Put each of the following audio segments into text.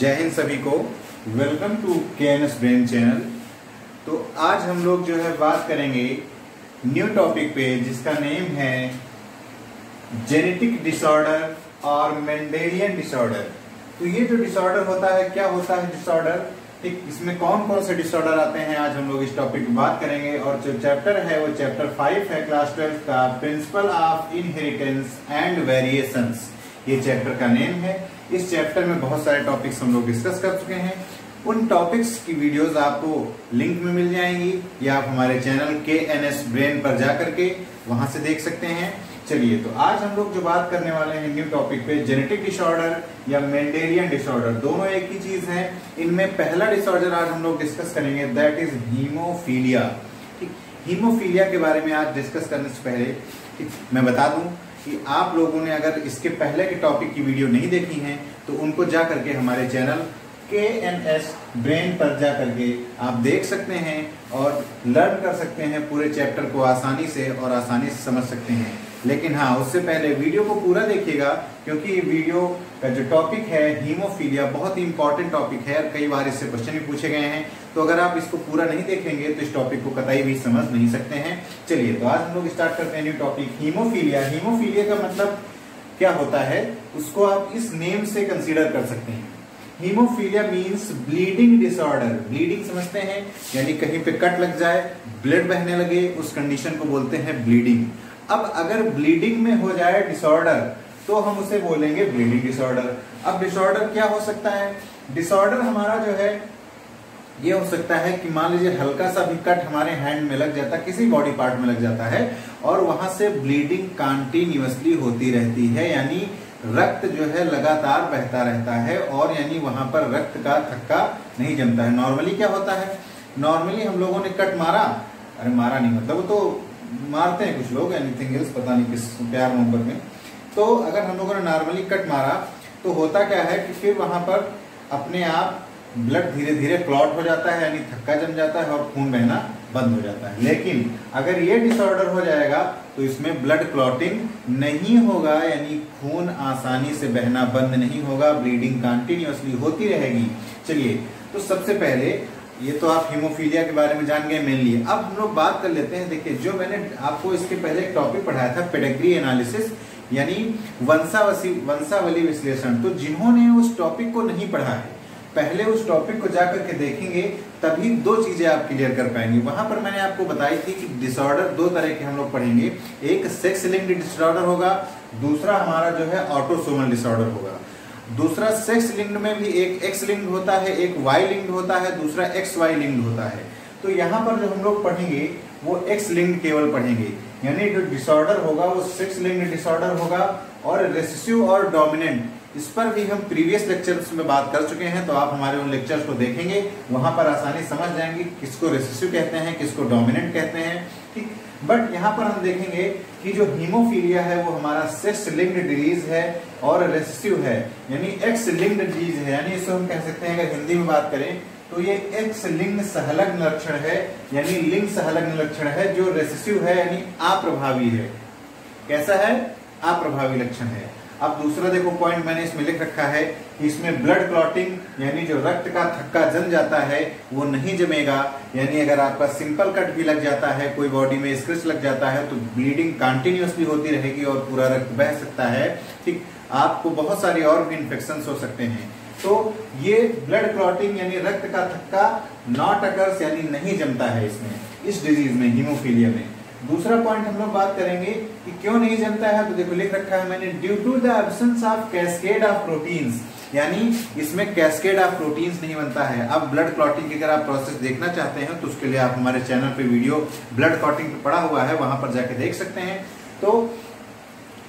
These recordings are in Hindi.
जय हिंद सभी को। Welcome to KNS brain channel. तो आज हम लोग जो है बात करेंगे न्यू टॉपिक पे जिसका नेम है जेनेटिक डिसऑर्डर और मेंडेलियन डिसऑर्डर। तो ये जो डिसऑर्डर होता है, क्या होता है डिसऑर्डर, ठीक, इसमें कौन कौन से डिसऑर्डर आते हैं, आज हम लोग इस टॉपिक पे बात करेंगे। और जो चैप्टर है वो चैप्टर 5 है क्लास 12 का, principle of inheritance and variations, ये चैप्टर का नेम है। इस चैप्टर में बहुत सारे टॉपिक्स हम लोग डिस्कस कर चुके हैं। उन टॉपिक्स की वीडियोस आपको लिंक में मिल जाएंगी या आप हमारे चैनल KNS ब्रेन पर जा करके वहां से देख सकते हैं। चलिए, तो आज हम लोग जो बात करने वाले हैं न्यू टॉपिक पे, जेनेटिक डिसऑर्डर या मेंडेलियन डिसऑर्डर, दोनों एक ही चीज है। इनमें पहला डिसऑर्डर आज हम लोग डिस्कस करेंगे, दैट इज हीमोफीलिया। ठीक, हीमोफीलिया के बारे में आज डिस्कस करने से पहले ठीक मैं बता दूं कि आप लोगों ने अगर इसके पहले के टॉपिक की वीडियो नहीं देखी है तो उनको जा करके हमारे चैनल KNS ब्रेन पर जा करके आप देख सकते हैं और लर्न कर सकते हैं पूरे चैप्टर को आसानी से और आसानी से समझ सकते हैं। लेकिन हाँ, उससे पहले वीडियो को पूरा देखिएगा, क्योंकि वीडियो का जो टॉपिक है हीमोफीलिया बहुत ही इंपॉर्टेंट टॉपिक है और कई बार इससे क्वेश्चन भी पूछे गए हैं। तो अगर आप इसको पूरा नहीं देखेंगे तो इस टॉपिक को कतई भी समझ नहीं सकते हैं। चलिए, तो आज हम लोग स्टार्ट करते हैं न्यू टॉपिक, हीमोफीलिया। हीमोफीलिया का मतलब क्या होता है, उसको आप इस नेम से कंसीडर कर सकते हैं। Haemophilia means bleeding disorder. Bleeding समझते हैं, यानी कहीं पे कट लग जाए, ब्लड बहने लगे, उस कंडीशन को बोलते हैं ब्लीडिंग। अब अगर ब्लीडिंग में हो जाए डिसऑर्डर तो हम उसे बोलेंगे ब्लीडिंग डिसऑर्डर। अब डिसऑर्डर क्या हो सकता है, डिसऑर्डर हमारा जो है ये हो सकता है कि मान लीजिए हल्का सा भी कट हमारे हैंड में लग जाता है, किसी बॉडी पार्ट में लग जाता है और वहां से ब्लीडिंग कंटिन्यूअसली होती रहती है, यानी रक्त जो है लगातार बहता रहता है और यानी वहां पर रक्त का थक्का नहीं जमता है। नॉर्मली क्या होता है, नॉर्मली हम लोगों ने कट मारा, अरे मारा नहीं मतलब वो तो मारते हैं कुछ लोग, एनीथिंग एल्स, पता नहीं किस प्यार मोहब्बत में। तो अगर हम लोगों ने नॉर्मली कट मारा तो होता क्या है कि फिर वहां पर अपने आप ब्लड धीरे धीरे क्लॉट हो जाता है, यानी थक्का जम जाता है और खून बहना बंद हो जाता है। लेकिन अगर ये डिसऑर्डर हो जाएगा तो इसमें ब्लड क्लॉटिंग नहीं होगा, यानी खून आसानी से बहना बंद नहीं होगा, ब्लीडिंग कंटिन्यूअसली होती रहेगी। चलिए, तो सबसे पहले ये तो आप हीमोफीलिया के बारे में जान गए मेनली। अब हम लोग बात कर लेते हैं, देखिए जो मैंने आपको इसके पहले एक टॉपिक पढ़ाया था, पेडिग्री एनालिसिस, यानी वंशावली विश्लेषण। तो जिन्होंने उस टॉपिक को नहीं पढ़ा है, पहले उस टॉपिक को जाकर के देखेंगे, तभी दो चीजें आप क्लियर कर पाएंगे। वहां पर मैंने आपको बताई थी कि डिसऑर्डर दो तरह के हम लोग पढ़ेंगे, एक सेक्स लिंक्ड डिसऑर्डर होगा, दूसरा हमारा जो है ऑटोसोमल डिसऑर्डर होगा। दूसरा सेक्स लिंक्ड में भी एक एक्स लिंक्ड होता है, एक वाई लिंक्ड होता है, दूसरा XY लिंक्ड होता है। तो यहाँ पर जो हम लोग पढ़ेंगे वो एक्स लिंक्ड केवल पढ़ेंगे, यानी जो डिसऑर्डर होगा वो सेक्स लिंक्ड डिसऑर्डर होगा। और रेसेसिव और डोमिनेंट, इस पर भी हम प्रीवियस लेक्चर्स में बात कर चुके हैं, तो आप हमारे उन लेक्चर्स को देखेंगे, वहां पर आसानी समझ जाएंगे किसको रेसेसिव कहते हैं, किसको डोमिनेंट कहते हैं। ठीक, बट यहाँ पर हम देखेंगे कि जो हीमोफीलिया है वो हमारा सेक्स लिंक्ड डिजीज है और रेसेसिव है, यानी एक्स लिंक्ड डिजीज है, यानी इसको हम कह सकते हैं, अगर हिंदी में बात करें तो ये एक्स लिंग सहलग्न लक्षण है, यानी लिंग सहलग्न लक्षण है। जो रेसेसिव है यानी अप्रभावी है। कैसा है, अप्रभावी लक्षण है। अब दूसरा देखो पॉइंट मैंने इसमें लिख रखा है कि इसमें ब्लड क्लॉटिंग, यानी जो रक्त का थक्का जम जाता है वो नहीं जमेगा, यानी अगर आपका सिंपल कट भी लग जाता है, कोई बॉडी में स्क्रैच लग जाता है तो ब्लीडिंग कंटिन्यूअसली होती रहेगी और पूरा रक्त बह सकता है। ठीक, आपको बहुत सारी और भी इन्फेक्शन हो सकते हैं। तो ये ब्लड क्लॉटिंग यानी रक्त का थक्का नॉट अकर्स, यानी नहीं जमता है इसमें, इस डिजीज में, हीमोफीलिया में। दूसरा पॉइंट हम लोग बात करेंगे कि क्यों नहीं जमता है, तो देखो लिख रखा है मैंने, due to the absence of cascade of proteins, यानी इसमें कैस्केड ऑफ प्रोटीन्स नहीं बनता है। अब ब्लड क्लॉटिंग की अगर आप प्रोसेस देखना चाहते हैं तो उसके लिए आप हमारे चैनल पे वीडियो ब्लड क्लॉटिंग पे पड़ा हुआ है, वहां पर जाके देख सकते हैं। तो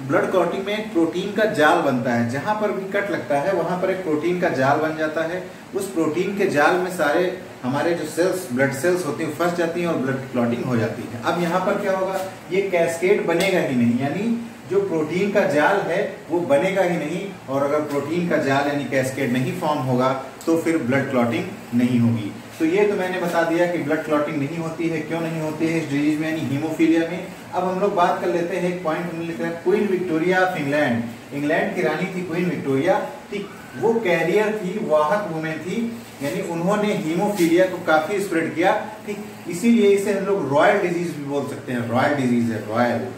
ब्लड क्लॉटिंग में एक प्रोटीन का जाल बनता है, जहां पर भी कट लगता है वहां पर एक प्रोटीन का जाल बन जाता है। उस प्रोटीन के जाल में सारे हमारे जो सेल्स, ब्लड सेल्स होती हैं, फंस जाती हैं और ब्लड क्लॉटिंग हो जाती है। अब यहाँ पर क्या होगा, ये कैस्केड बनेगा ही नहीं, यानी जो प्रोटीन का जाल है वो बनेगा ही नहीं, और अगर प्रोटीन का जाल यानी कैस्केड नहीं फॉर्म होगा तो फिर ब्लड क्लॉटिंग नहीं होगी। तो ये तो मैंने बता दिया कि ब्लड क्लॉटिंग नहीं होती है, क्यों नहीं होती है इस डिजीज में, यानी हीमोफीलिया में। अब हम लोग बात कर लेते हैं, एक पॉइंट हमने लिखा है, queen Victoria of England. England की रानी थी क्वीन विक्टोरिया। ठीक, वो कैरियर थी, वाहक वुमेन थी, यानी उन्होंने हीमोफीलिया को काफी स्प्रेड किया। ठीक, इसीलिए इसे हम लोग रॉयल डिजीज भी बोल सकते हैं। रॉयल डिजीज है,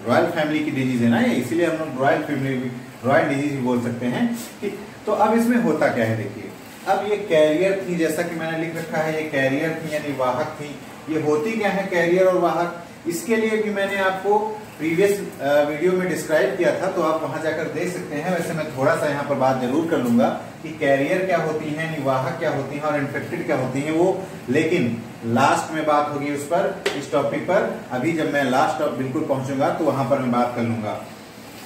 रॉयल फैमिली की डिजीज है ना ये, इसीलिए हम लोग रॉयल डिजीज भी बोल सकते हैं। ठीक, तो अब इसमें होता क्या है देखिए, अब ये कैरियर थी, जैसा कि मैंने लिख रखा है, ये कैरियर थी यानी वाहक थी। ये होती क्या है कैरियर और वाहक, इसके लिए भी मैंने आपको प्रीवियस वीडियो में डिस्क्राइब किया था, तो आप वहां जाकर देख सकते हैं। वैसे मैं थोड़ा सा यहाँ पर बात जरूर कर लूंगा कि कैरियर क्या होती है, वाहक क्या होती है और इन्फेक्टेड क्या होती है वो, लेकिन लास्ट में बात होगी उस पर, इस टॉपिक पर। अभी जब मैं लास्ट बिल्कुल पहुंचूंगा तो वहां पर मैं बात कर लूंगा।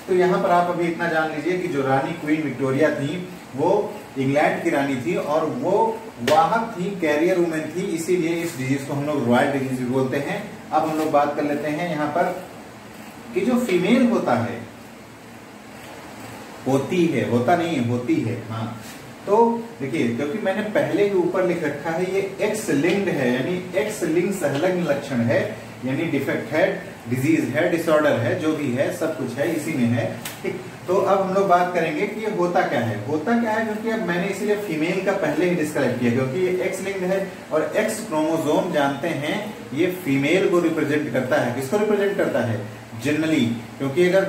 तो यहाँ पर आप अभी इतना जान लीजिए कि जो रानी क्वीन विक्टोरिया थी वो इंग्लैंड की रानी थी और वो वाहक थी, कैरियर वुमेन थी, इसीलिए इस डिजीज को हम लोग रॉयल डिजीज भी बोलते हैं। अब हम लोग बात कर लेते हैं यहाँ पर कि जो फीमेल होता है, होती है, होता नहीं है, होती है, हाँ। तो देखिए, क्योंकि मैंने पहले ही ऊपर लिख रखा है ये एक्स लिंक्ड है, यानी एक्स लिंक संलग्न लक्षण है, यानी डिफेक्ट है, डिजीज है, डिसऑर्डर है, जो भी है सब कुछ है इसी में है। ठीक, तो अब हम लोग बात करेंगे कि ये होता क्या है। होता क्या है, क्योंकि अब मैंने इसीलिए फीमेल का पहले ही डिस्क्राइब किया, क्योंकि ये एक्स लिंक्ड है और एक्स क्रोमोसोम जानते हैं ये फीमेल को रिप्रेजेंट करता है। किसको रिप्रेजेंट करता है? जनरली, क्योंकि अगर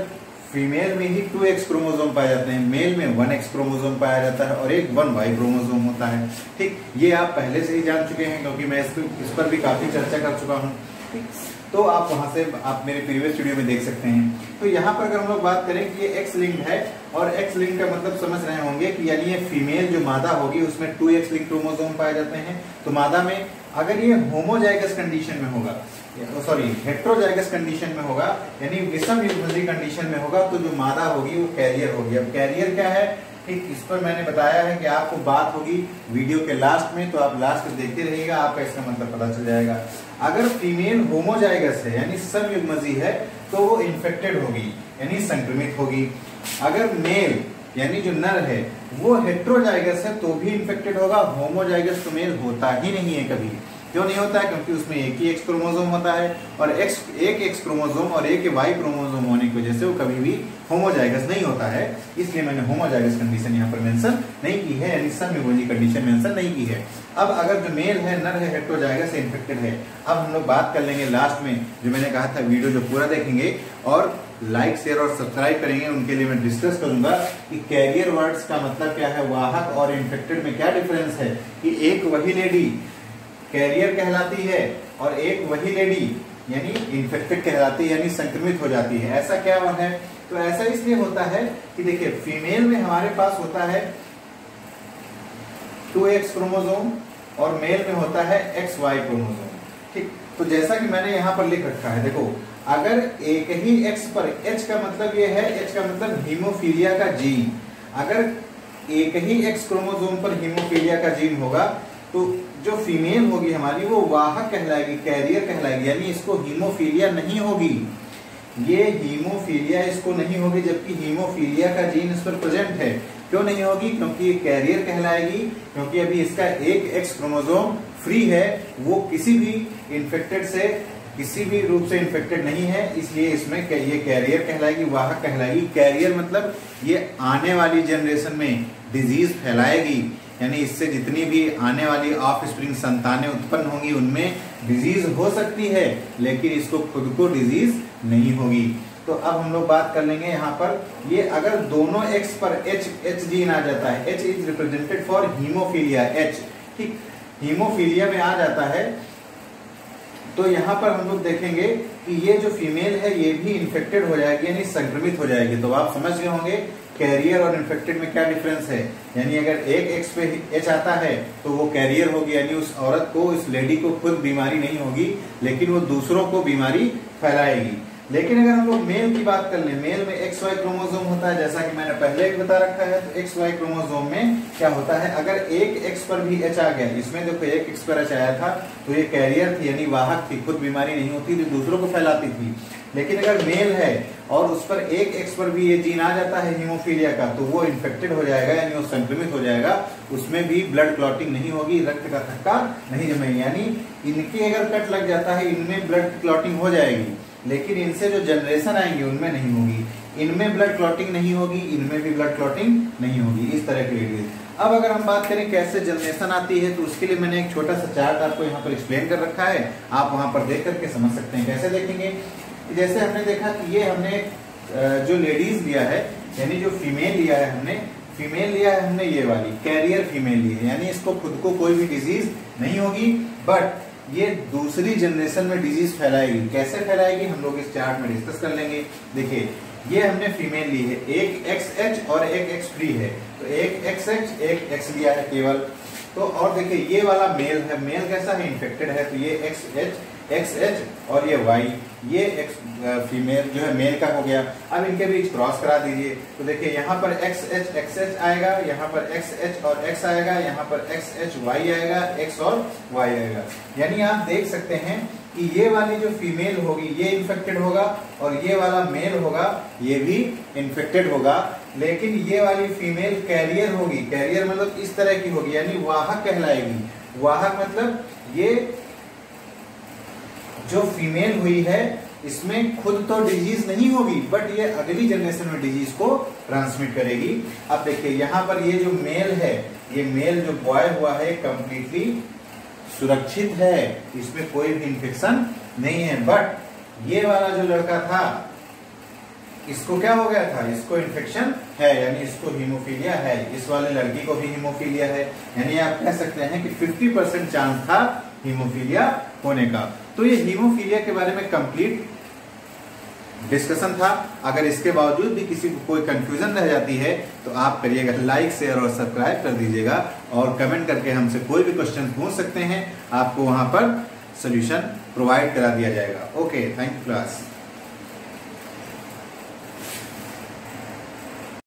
फीमेल में ही 2x क्रोमोसोम पाए जाते हैं, मेल में 1x क्रोमोसोम पाया जाता है और एक 1y क्रोमोसोम होता है। ठीक, ये आप पहले से ही जान चुके हैं क्योंकि मैं इस पर भी काफी चर्चा कर चुका हूँ। ठीक, तो आप वहां से आप मेरे प्रीवियस वीडियो में देख सकते हैं। तो यहाँ पर अगर हम लोग बात करें कि ये एक्स लिंक्ड है, और एक्स लिंक का मतलब समझ रहे होंगे कि यानी ये फीमेल जो मादा होगी उसमें 2x लिंक क्रोमोसोम पाए जाते हैं। तो मादा में अगर ये होमोजाइगस कंडीशन में होगा, सॉरी हेट्रोजाइगस कंडीशन में होगा, यानी विषम युग्मजीय कंडीशन में होगा, तो जो मादा होगी वो कैरियर होगी। अब कैरियर क्या है, ठीक, इस पर मैंने बताया है कि आपको बात होगी वीडियो के लास्ट में, तो आप लास्ट में देखते रहिएगा, आपका इसका मतलब पता चल जाएगा। अगर फीमेल होमोजाइगस है यानी समयुग्मजीय है तो वो इन्फेक्टेड होगी यानी संक्रमित होगी। अगर मेल यानी जो नर है वो हेट्रोजाइगस है तो भी इन्फेक्टेड होगा। होमोजाइगस तो मेल होता ही नहीं है कभी। क्यों नहीं होता है? क्योंकि उसमें एक ही एक्स क्रोमोसोम होता है और एक एक्स क्रोमोसोम और एक वाई क्रोमोसोम होने की वजह से वो कभी भी होमोजाइगस नहीं होता है। इसलिए मैंने होमोजाइगस कंडीशन यहाँ पर मेंशन नहीं की है, यानी समयुग्मजीय कंडीशन मेंशन नहीं की है। अब अगर जो मेल है, नर है, हेट्रोजाइगस से इन्फेक्टेड है, अब हम लोग बात कर लेंगे लास्ट में, जो मैंने कहा था वीडियो जो पूरा देखेंगे और लाइक शेयर और सब्सक्राइब करेंगे उनके लिए मैं डिस्कस करूंगा कि कैरियर वर्ड्स का मतलब क्या है, वाहक और इन्फेक्टेड में क्या डिफरेंस है, कि एक वही लेडी कैरियर कहलाती है और एक वही लेडी यानी इन्फेक्टेड कहलाती है, यानी संक्रमित हो जाती है। ऐसा क्या है? तो ऐसा इसलिए होता है कि देखिए फीमेल में हमारे पास होता है 2x क्रोमोसोम और मेल में होता है XY क्रोमोसोम। ठीक, तो जैसा कि मैंने यहाँ पर लिख रखा है, देखो अगर एक ही X पर, H का मतलब ये है, H का मतलब हीमोफीलिया का जीन, अगर एक ही X क्रोमोसोम पर हीमोफीलिया का जीन होगा तो जो फीमेल होगी हमारी वो वाहक कहलाएगी, कैरियर कहलाएगी, यानी इसको हीमोफीलिया नहीं होगी, ये हीमोफीलिया इसको नहीं होगी, जबकि हीमोफीलिया का जीन इस पर प्रेजेंट है। क्यों नहीं होगी? क्योंकि ये कैरियर कहलाएगी, क्योंकि अभी इसका एक एक्स क्रोमोसोम फ्री है, वो किसी भी इन्फेक्टेड से किसी भी रूप से इन्फेक्टेड नहीं है, इसलिए इसमें ये कैरियर कहलाएगी, वाहक कहलाएगी। कैरियर मतलब ये आने वाली जनरेशन में डिजीज फैलाएगी, यानी इससे जितनी भी आने वाली ऑफ स्प्रिंग संतानें उत्पन्न होंगी उनमें डिजीज हो सकती है, लेकिन इसको खुद को डिजीज नहीं होगी। तो अब हम लोग बात कर लेंगे यहाँ पर, ये अगर दोनों एक्स पर H जीन आ जाता है, H is represented for haemophilia, H ठीक हीमोफीलिया में आ जाता है, तो यहाँ पर हम लोग देखेंगे कि ये जो फीमेल है ये भी इन्फेक्टेड हो जाएगी, यानी संक्रमित हो जाएगी। तो आप समझ गए होंगे कैरियर और इन्फेक्टेड में क्या डिफरेंस है। यानी अगर एक एक्स पे H आता है तो वो कैरियर होगी, यानी उस औरत को, उस लेडी को खुद बीमारी नहीं होगी, लेकिन वो दूसरों को बीमारी फैलाएगी। लेकिन अगर हम लोग मेल की बात कर लें, मेल में XY क्रोमोसोम होता है, जैसा कि मैंने पहले भी बता रखा है। तो XY क्रोमोसोम में क्या होता है, अगर एक X पर भी H आ गया, इसमें देखो एक X पर H आया था तो ये कैरियर थी, यानी वाहक थी, खुद बीमारी नहीं होती थी, दूसरों को फैलाती थी। लेकिन अगर मेल है और उस पर एक X पर भी ये जीन आ जाता है हीमोफीलिया का, तो वो इन्फेक्टेड हो जाएगा, यानी वो संक्रमित हो जाएगा, उसमें भी ब्लड क्लॉटिंग नहीं होगी, रक्त का थक्का नहीं जमेगी। यानी इनकी अगर कट लग जाता है इनमें ब्लड क्लॉटिंग हो जाएगी, लेकिन इनसे जो जनरेशन आएंगे उनमें नहीं होगी। इनमें ब्लड क्लॉटिंग नहीं होगी, इनमें भी ब्लड क्लॉटिंग नहीं होगी, इस तरह की लेडीज। अब अगर हम बात करें कैसे जनरेशन आती है, तो उसके लिए मैंने एक छोटा सा चार्ट आपको यहाँ पर एक्सप्लेन कर रखा है, आप वहां पर देख करके समझ सकते हैं। कैसे देखेंगे, जैसे हमने देखा कि ये हमने जो लेडीज लिया है, यानी जो फीमेल लिया है हमने ये वाली कैरियर फीमेल ली है, यानी इसको खुद को कोई भी डिजीज नहीं होगी, बट ये दूसरी जनरेशन में डिजीज फैलाएगी। कैसे फैलाएगी हम लोग इस चार्ट में डिस्कस कर लेंगे। देखिए ये हमने फीमेल ली है, एक XX और एक X फ्री है, तो एक XX एक X लिया है केवल। तो और देखिए ये वाला मेल है, मेल कैसा है, इन्फेक्टेड है, तो ये XH और ये Y, ये फीमेल जो है मेल का हो गया। अब इनके बीच क्रॉस करा दीजिए, तो देखिए यहाँ पर XH आएगा, यहाँ पर XH और X आएगा, यहाँ पर XHY आएगा, X और Y आएगा। यानी आप देख सकते हैं कि ये वाली जो फीमेल होगी ये इन्फेक्टेड होगा, और ये वाला मेल होगा ये भी इन्फेक्टेड होगा, लेकिन ये वाली फीमेल कैरियर होगी। कैरियर मतलब इस तरह की होगी, यानी वाहक कहलाएगी। वाहक मतलब ये जो फीमेल हुई है इसमें खुद तो डिजीज नहीं होगी, बट ये अगली जनरेशन में डिजीज को ट्रांसमिट करेगी। अब देखिए यहाँ पर ये जो मेल है, ये मेल जो बॉय हुआ है कंप्लीटली सुरक्षित है, इसमें कोई भी इंफेक्शन नहीं है। बट ये वाला जो लड़का था इसको क्या हो गया था, इसको इन्फेक्शन है, यानी इसको हीमोफीलिया है। इस वाले लड़की को भी हीमोफीलिया है, यानी आप कह सकते हैं कि 50% चांस था हीमोफीलिया होने का। तो ये हीमोफीलिया के बारे में कंप्लीट डिस्कशन था। अगर इसके बावजूद भी किसी को कोई कंफ्यूजन रह जाती है तो आप करिएगा लाइक, शेयर और सब्सक्राइब कर दीजिएगा, और कमेंट करके हमसे कोई भी क्वेश्चन पूछ सकते हैं, आपको वहां पर सोल्यूशन प्रोवाइड करा दिया जाएगा। Okay, thank you class.